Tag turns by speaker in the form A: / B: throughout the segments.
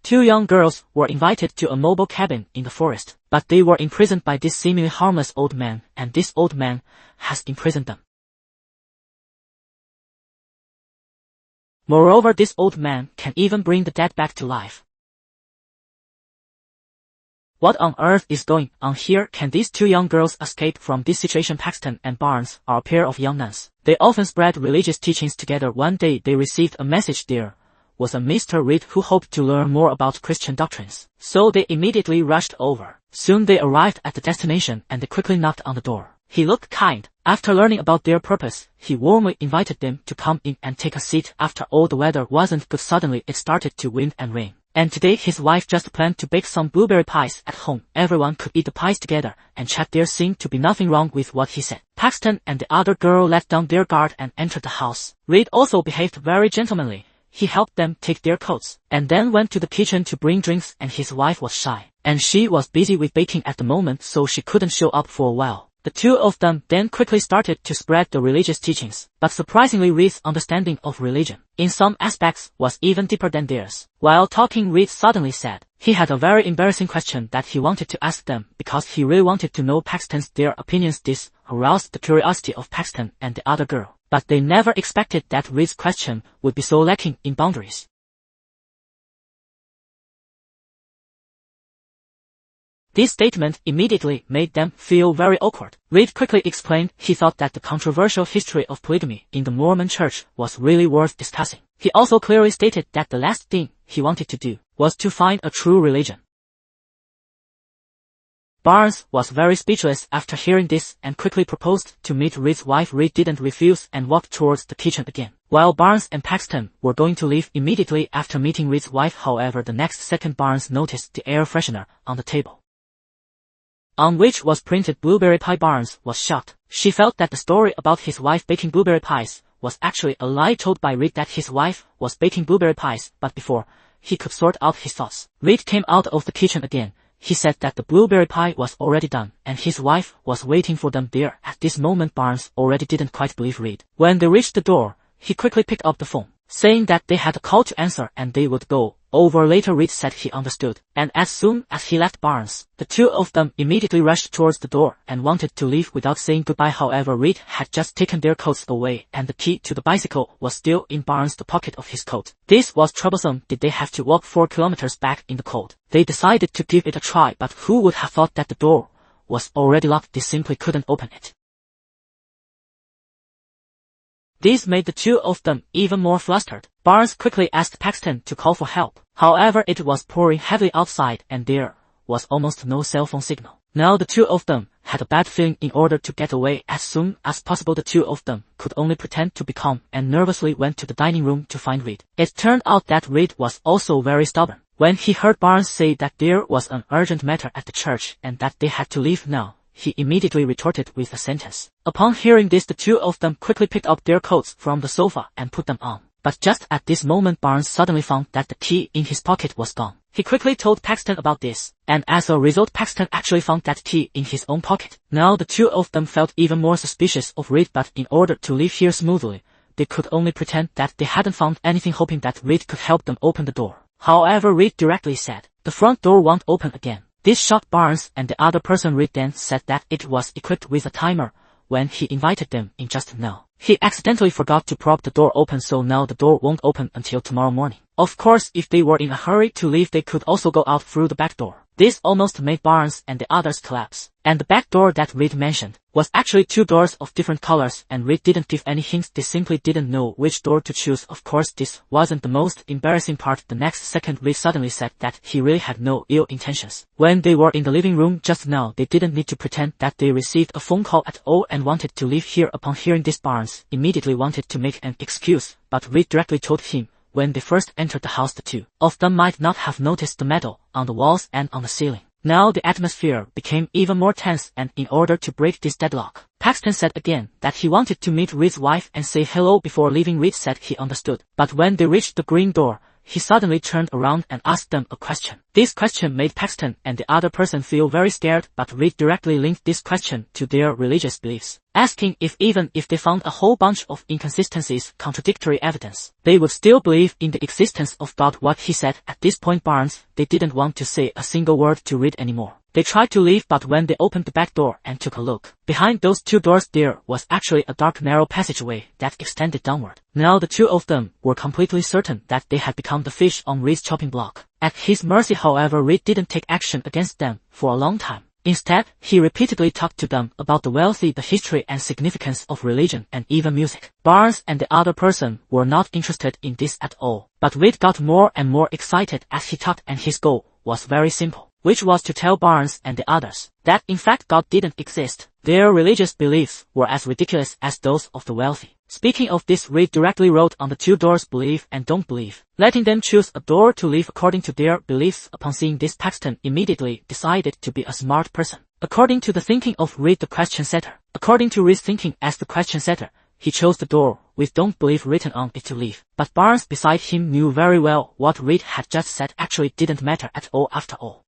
A: Two young girls were invited to a mobile cabin in the forest, but they were imprisoned by this seemingly harmless old man, and this old man has imprisoned them. Moreover, this old man can even bring the dead back to life. What on earth is going on here? Can these two young girls escape from this situation? Paxton and Barnes are a pair of young nuns. They often spread religious teachings together. One day they received a message. There was a Mr. Reed who hoped to learn more about Christian doctrines. So they immediately rushed over. Soon they arrived at the destination and they quickly knocked on the door. He looked kind. After learning about their purpose, he warmly invited them to come in and take a seat. After all, the weather wasn't good. Suddenly it started to wind and rain. And today his wife just planned to bake some blueberry pies at home. Everyone could eat the pies together and chat. There seemed to be nothing wrong with what he said. Paxton and the other girl let down their guard and entered the house. Reed also behaved very gentlemanly. He helped them take their coats, and then went to the kitchen to bring drinks, and his wife was shy, and she was busy with baking at the moment, so she couldn't show up for a while. The two of them then quickly started to spread the religious teachings, but surprisingly Reed's understanding of religion, in some aspects, was even deeper than theirs. While talking, Reed suddenly said he had a very embarrassing question that he wanted to ask them, because he really wanted to know their opinions. This aroused the curiosity of Paxton and the other girl, but they never expected that Reed's question would be so lacking in boundaries. This statement immediately made them feel very awkward. Reed quickly explained he thought that the controversial history of polygamy in the Mormon Church was really worth discussing. He also clearly stated that the last thing he wanted to do was to find a true religion. Barnes was very speechless after hearing this and quickly proposed to meet Reed's wife. Reed didn't refuse and walked towards the kitchen again. While Barnes and Paxton were going to leave immediately after meeting Reed's wife, however, the next second Barnes noticed the air freshener on the table, on which was printed blueberry pie. Barnes was shocked. She felt that the story about his wife baking blueberry pies was actually a lie told by Reed, that his wife was baking blueberry pies, but before he could sort out his thoughts, Reed came out of the kitchen again. He said that the blueberry pie was already done, and his wife was waiting for them there. At this moment Barnes already didn't quite believe Reed. When they reached the door, he quickly picked up the phone, saying that they had a call to answer and they would go over later. Reed said he understood, and as soon as he left Barnes, the two of them immediately rushed towards the door and wanted to leave without saying goodbye. However, Reed had just taken their coats away and the key to the bicycle was still in Barnes' pocket of his coat. This was troublesome. Did they have to walk 4 kilometers back in the cold? They decided to give it a try, but who would have thought that the door was already locked? They simply couldn't open it. This made the two of them even more flustered. Barnes quickly asked Paxton to call for help. However, it was pouring heavily outside and there was almost no cell phone signal. Now the two of them had a bad feeling. In order to get away as soon as possible, the two of them could only pretend to be calm and nervously went to the dining room to find Reed. It turned out that Reed was also very stubborn. When he heard Barnes say that there was an urgent matter at the church and that they had to leave now, he immediately retorted with a sentence. Upon hearing this, the two of them quickly picked up their coats from the sofa and put them on. But just at this moment Barnes suddenly found that the key in his pocket was gone. He quickly told Paxton about this, and as a result Paxton actually found that key in his own pocket. Now the two of them felt even more suspicious of Reed, but in order to leave here smoothly, they could only pretend that they hadn't found anything, hoping that Reed could help them open the door. However, Reed directly said, "The front door won't open again." This shocked Barnes and the other person. Reed then said that it was equipped with a timer when he invited them in just now. He accidentally forgot to prop the door open, so now the door won't open until tomorrow morning. Of course, if they were in a hurry to leave, they could also go out through the back door. This almost made Barnes and the others collapse. And the back door that Reed mentioned was actually 2 doors of different colors, and Reed didn't give any hints. They simply didn't know which door to choose. Of course, this wasn't the most embarrassing part. The next second Reed suddenly said that he really had no ill intentions. When they were in the living room just now, they didn't need to pretend that they received a phone call at all and wanted to leave here. Upon hearing this, Barnes immediately wanted to make an excuse, but Reed directly told him when they first entered the house the two of them might not have noticed the metal on the walls and on the ceiling. Now the atmosphere became even more tense, and in order to break this deadlock, Paxton said again that he wanted to meet Reed's wife and say hello before leaving. Reed said he understood, but when they reached the green door, he suddenly turned around and asked them a question. This question made Paxton and the other person feel very scared, but Reed directly linked this question to their religious beliefs, asking if even if they found a whole bunch of inconsistencies, contradictory evidence, they would still believe in the existence of God. What he said at this point, Barnes, they didn't want to say a single word to Reed anymore. They tried to leave, but when they opened the back door and took a look, behind those two doors there was actually a dark narrow passageway that extended downward. Now the two of them were completely certain that they had become the fish on Reed's chopping block. At his mercy, however, Reed didn't take action against them for a long time. Instead, he repeatedly talked to them about the wealthy, the history and significance of religion and even music. Barnes and the other person were not interested in this at all, but Reed got more and more excited as he talked, and his goal was very simple, which was to tell Barnes and the others that in fact God didn't exist. Their religious beliefs were as ridiculous as those of the wealthy. Speaking of this, Reed directly wrote on the two doors, believe and don't believe, letting them choose a door to leave according to their beliefs. Upon seeing this, Paxton immediately decided to be a smart person. According to the thinking of Reed, the question setter. According to Reed's thinking as the question setter, he chose the door with don't believe written on it to leave. But Barnes beside him knew very well what Reed had just said actually didn't matter at all after all.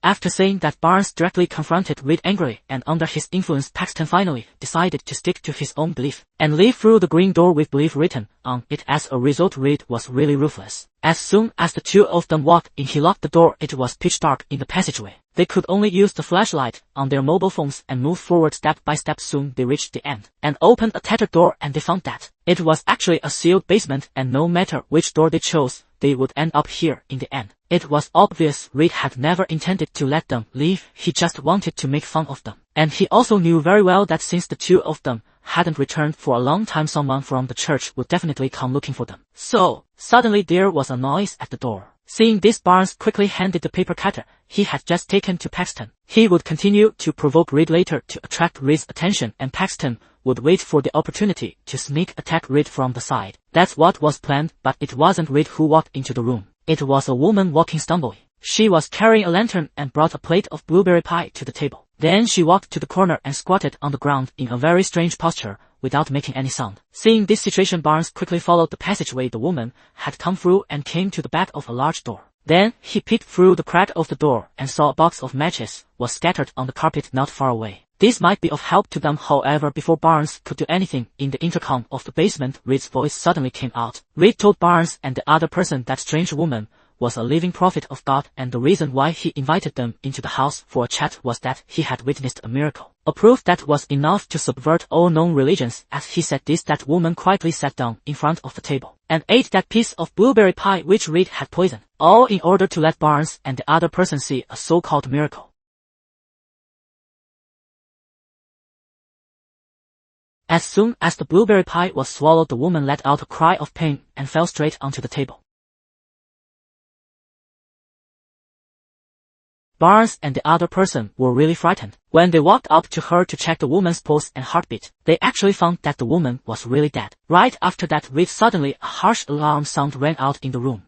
A: After saying that, Barnes directly confronted Reed angrily, and under his influence Paxton finally decided to stick to his own belief and leave through the green door with belief written on it. As a result, Reed was really ruthless. As soon as the two of them walked in, he locked the door. It was pitch dark in the passageway. They could only use the flashlight on their mobile phones and move forward step by step. Soon they reached the end and opened a tattered door, and they found that it was actually a sealed basement, and no matter which door they chose, they would end up here in the end. It was obvious Reed had never intended to let them leave, he just wanted to make fun of them. And he also knew very well that since the two of them hadn't returned for a long time, someone from the church would definitely come looking for them. So, suddenly there was a noise at the door. Seeing this, Barnes quickly handed the paper cutter he had just taken to Paxton. He would continue to provoke Reed later to attract Reed's attention, and Paxton would wait for the opportunity to sneak attack Reed from the side. That's what was planned, but it wasn't Reed who walked into the room. It was a woman walking stumbly. She was carrying a lantern and brought a plate of blueberry pie to the table. Then she walked to the corner and squatted on the ground in a very strange posture without making any sound. Seeing this situation, Barnes quickly followed the passageway the woman had come through and came to the back of a large door. Then he peeked through the crack of the door and saw a box of matches was scattered on the carpet not far away. This might be of help to them. However, before Barnes could do anything, in the intercom of the basement, Reed's voice suddenly came out. Reed told Barnes and the other person that strange woman was a living prophet of God, and the reason why he invited them into the house for a chat was that he had witnessed a miracle, a proof that was enough to subvert all known religions. As he said this, that woman quietly sat down in front of the table and ate that piece of blueberry pie which Reed had poisoned, all in order to let Barnes and the other person see a so-called miracle. As soon as the blueberry pie was swallowed, the woman let out a cry of pain and fell straight onto the table. Barnes and the other person were really frightened. When they walked up to her to check the woman's pulse and heartbeat, they actually found that the woman was really dead. Right after that, Reed suddenly a harsh alarm sound rang out in the room.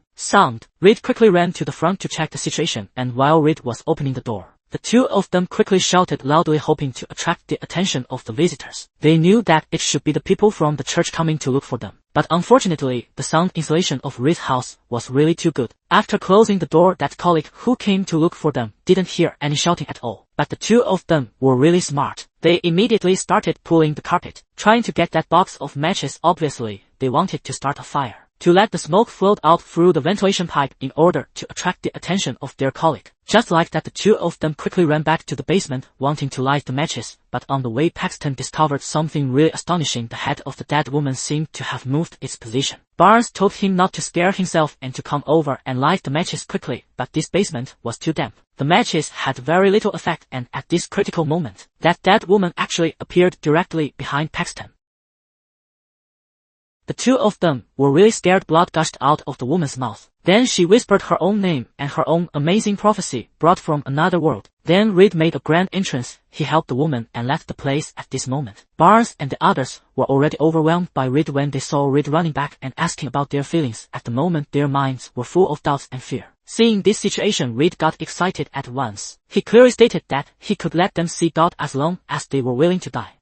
A: Reed quickly ran to the front to check the situation, and while Reed was opening the door, the two of them quickly shouted loudly, hoping to attract the attention of the visitors. They knew that it should be the people from the church coming to look for them. But unfortunately, the sound insulation of Reed's house was really too good. After closing the door, that colleague who came to look for them didn't hear any shouting at all. But the two of them were really smart. They immediately started pulling the carpet, trying to get that box of matches. Obviously, they wanted to start a fire, to let the smoke float out through the ventilation pipe in order to attract the attention of their colleague. Just like that, the two of them quickly ran back to the basement, wanting to light the matches, but on the way Paxton discovered something really astonishing. The head of the dead woman seemed to have moved its position. Barnes told him not to scare himself and to come over and light the matches quickly, but this basement was too damp. The matches had very little effect, and at this critical moment, that dead woman actually appeared directly behind Paxton. The two of them were really scared. Blood gushed out of the woman's mouth. Then she whispered her own name and her own amazing prophecy brought from another world. Then Reed made a grand entrance. He helped the woman and left the place at this moment. Barnes and the others were already overwhelmed by Reed when they saw Reed running back and asking about their feelings. At the moment, their minds were full of doubts and fear. Seeing this situation, Reed got excited at once. He clearly stated that he could let them see God as long as they were willing to die.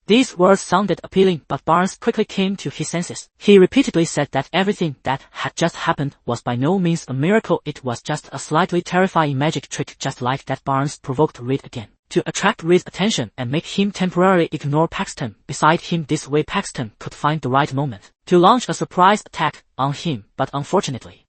A: These words sounded appealing, but Barnes quickly came to his senses. He repeatedly said that everything that had just happened was by no means a miracle, it was just a slightly terrifying magic trick. Just like that, Barnes provoked Reed again, to attract Reed's attention and make him temporarily ignore Paxton beside him. This way Paxton could find the right moment to launch a surprise attack on him, but unfortunately,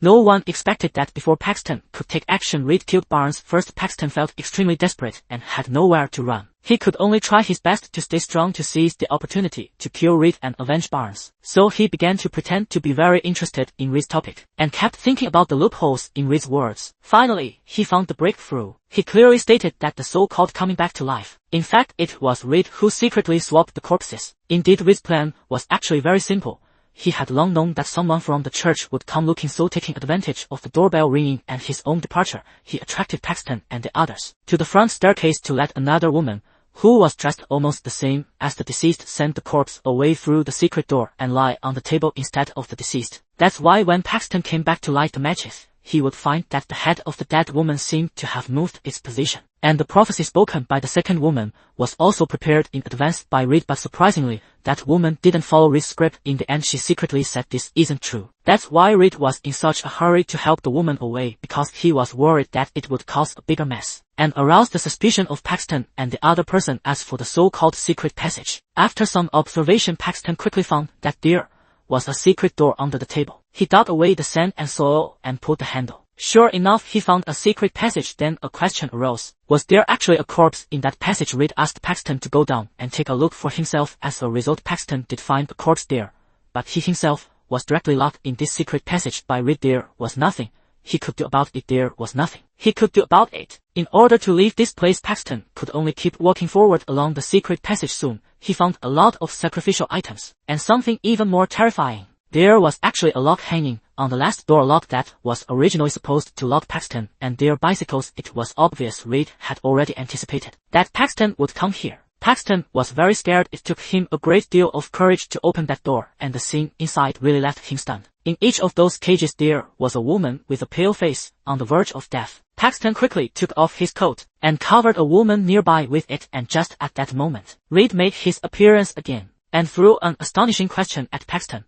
A: no one expected that before Paxton could take action, Reed killed Barnes first. Paxton felt extremely desperate and had nowhere to run. He could only try his best to stay strong to seize the opportunity to kill Reed and avenge Barnes. So he began to pretend to be very interested in Reed's topic and kept thinking about the loopholes in Reed's words. Finally, he found the breakthrough. He clearly stated that the so-called coming back to life, in fact, it was Reed who secretly swapped the corpses. Indeed, Reed's plan was actually very simple. He had long known that someone from the church would come looking, so taking advantage of the doorbell ringing and his own departure, he attracted Paxton and the others to the front staircase to let another woman, who was dressed almost the same as the deceased, send the corpse away through the secret door and lie on the table instead of the deceased. That's why when Paxton came back to light the matches, he would find that the head of the dead woman seemed to have moved its position, and the prophecy spoken by the second woman was also prepared in advance by Reed. But surprisingly, that woman didn't follow Reed's script. In the end, she secretly said this isn't true. That's why Reed was in such a hurry to help the woman away, because he was worried that it would cause a bigger mess and arouse the suspicion of Paxton and the other person. As for the so-called secret passage, after some observation, Paxton quickly found that there was a secret door under the table. He dug away the sand and soil and pulled the handle. Sure enough, he found a secret passage. Then a question arose. Was there actually a corpse in that passage? Reed asked Paxton to go down and take a look for himself. As a result, Paxton did find a corpse there, but he himself was directly locked in this secret passage by Reed. There was nothing he could do about it. There was nothing he could do about it. In order to leave this place, Paxton could only keep walking forward along the secret passage. Soon, he found a lot of sacrificial items, and something even more terrifying. There was actually a lock hanging on the last door, lock that was originally supposed to lock Paxton and their bicycles. It was obvious Reed had already anticipated that Paxton would come here. Paxton was very scared. It took him a great deal of courage to open that door, and the scene inside really left him stunned. In each of those cages there was a woman with a pale face on the verge of death. Paxton quickly took off his coat and covered a woman nearby with it, and just at that moment, Reed made his appearance again and threw an astonishing question at Paxton.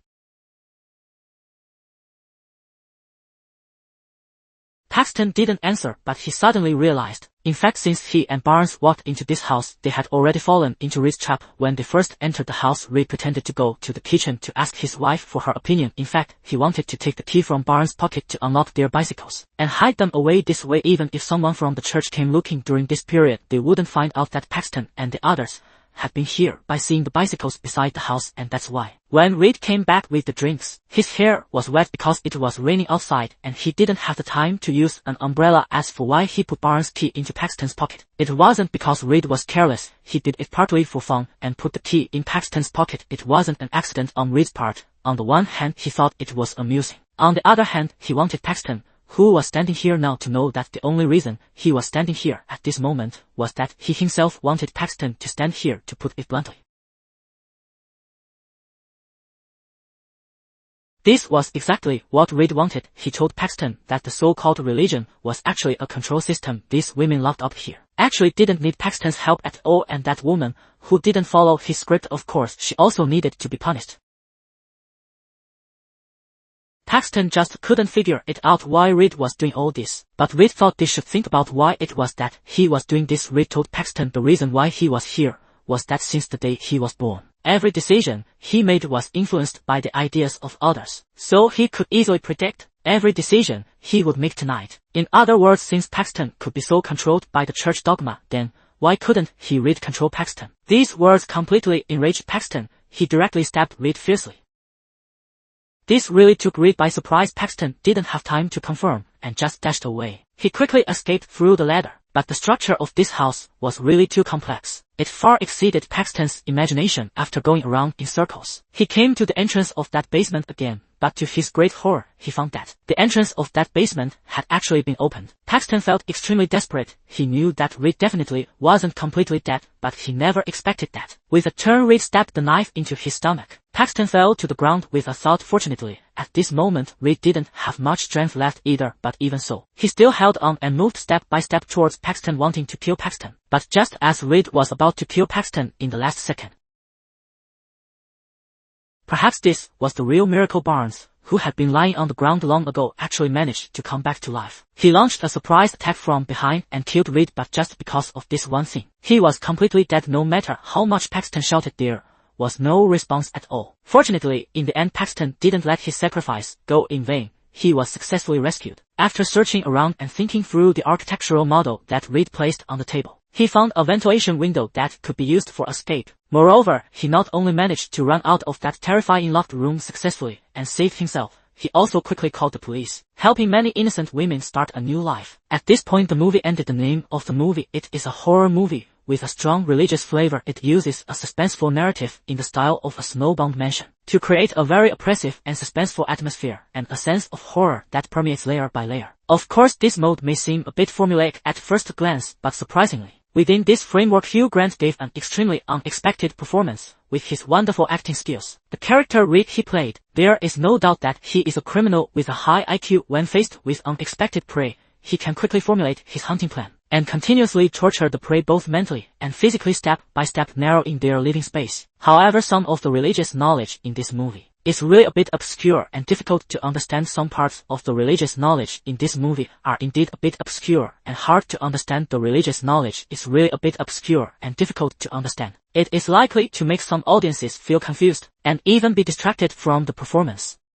A: Paxton didn't answer, but he suddenly realized. In fact, since he and Barnes walked into this house, they had already fallen into Reed's trap. When they first entered the house, Reed pretended to go to the kitchen to ask his wife for her opinion. In fact, he wanted to take the key from Barnes' pocket to unlock their bicycles and hide them away. This way, even if someone from the church came looking during this period, they wouldn't find out that Paxton and the others had been here by seeing the bicycles beside the house. And that's why, when Reed came back with the drinks, his hair was wet because it was raining outside and he didn't have the time to use an umbrella. As for why he put Barnes' key into Paxton's pocket, it wasn't because Reed was careless. He did it partly for fun and put the key in Paxton's pocket. It wasn't an accident on Reed's part. On the one hand, he thought it was amusing. On the other hand, he wanted Paxton, who was standing here now, to know that the only reason he was standing here at this moment was that he himself wanted Paxton to stand here, to put it bluntly. This was exactly what Reed wanted. He told Paxton that the so-called religion was actually a control system. These women locked up here actually didn't need Paxton's help at all, and that woman who didn't follow his script, of course, she also needed to be punished. Paxton just couldn't figure it out why Reed was doing all this, but Reed thought they should think about why it was that he was doing this. Reed told Paxton the reason why he was here was that since the day he was born, every decision he made was influenced by the ideas of others, so he could easily predict every decision he would make tonight. In other words, since Paxton could be so controlled by the church dogma, then why couldn't he Reed control Paxton? These words completely enraged Paxton. He directly stabbed Reed fiercely. This really took Reed by surprise. Paxton didn't have time to confirm and just dashed away. He quickly escaped through the ladder, but the structure of this house was really too complex. It far exceeded Paxton's imagination. After going around in circles, he came to the entrance of that basement again, but to his great horror, he found that the entrance of that basement had actually been opened. Paxton felt extremely desperate. He knew that Reed definitely wasn't completely dead, but he never expected that. With a turn, Reed stabbed the knife into his stomach. Paxton fell to the ground with a thought. Fortunately, at this moment Reed didn't have much strength left either, but even so, he still held on and moved step by step towards Paxton, wanting to kill Paxton. But just as Reed was about to kill Paxton in the last second, perhaps this was the real miracle. Barnes, who had been lying on the ground long ago, actually managed to come back to life. He launched a surprise attack from behind and killed Reed, but just because of this one thing, he was completely dead. No matter how much Paxton shouted, there was no response at all. Fortunately, in the end, Paxton didn't let his sacrifice go in vain. He was successfully rescued. After searching around and thinking through the architectural model that Reed placed on the table, he found a ventilation window that could be used for escape. Moreover, he not only managed to run out of that terrifying locked room successfully and saved himself, he also quickly called the police, helping many innocent women start a new life. At this point the movie ended. The name of the movie: it is a horror movie with a strong religious flavor. It uses a suspenseful narrative in the style of a snowbound mansion to create a very oppressive and suspenseful atmosphere and a sense of horror that permeates layer by layer. Of course, this mode may seem a bit formulaic at first glance, but surprisingly, within this framework, Hugh Grant gave an extremely unexpected performance with his wonderful acting skills. The character Reed he played, there is no doubt that he is a criminal with a high IQ. When faced with unexpected prey, he can quickly formulate his hunting plan and continuously torture the prey both mentally and physically, step by step, narrowing their living space. However, some of the religious knowledge in this movie is really a bit obscure and difficult to understand. Some parts of the religious knowledge in this movie are indeed a bit obscure and hard to understand. The religious knowledge is really a bit obscure and difficult to understand. It is likely to make some audiences feel confused and even be distracted from the performance.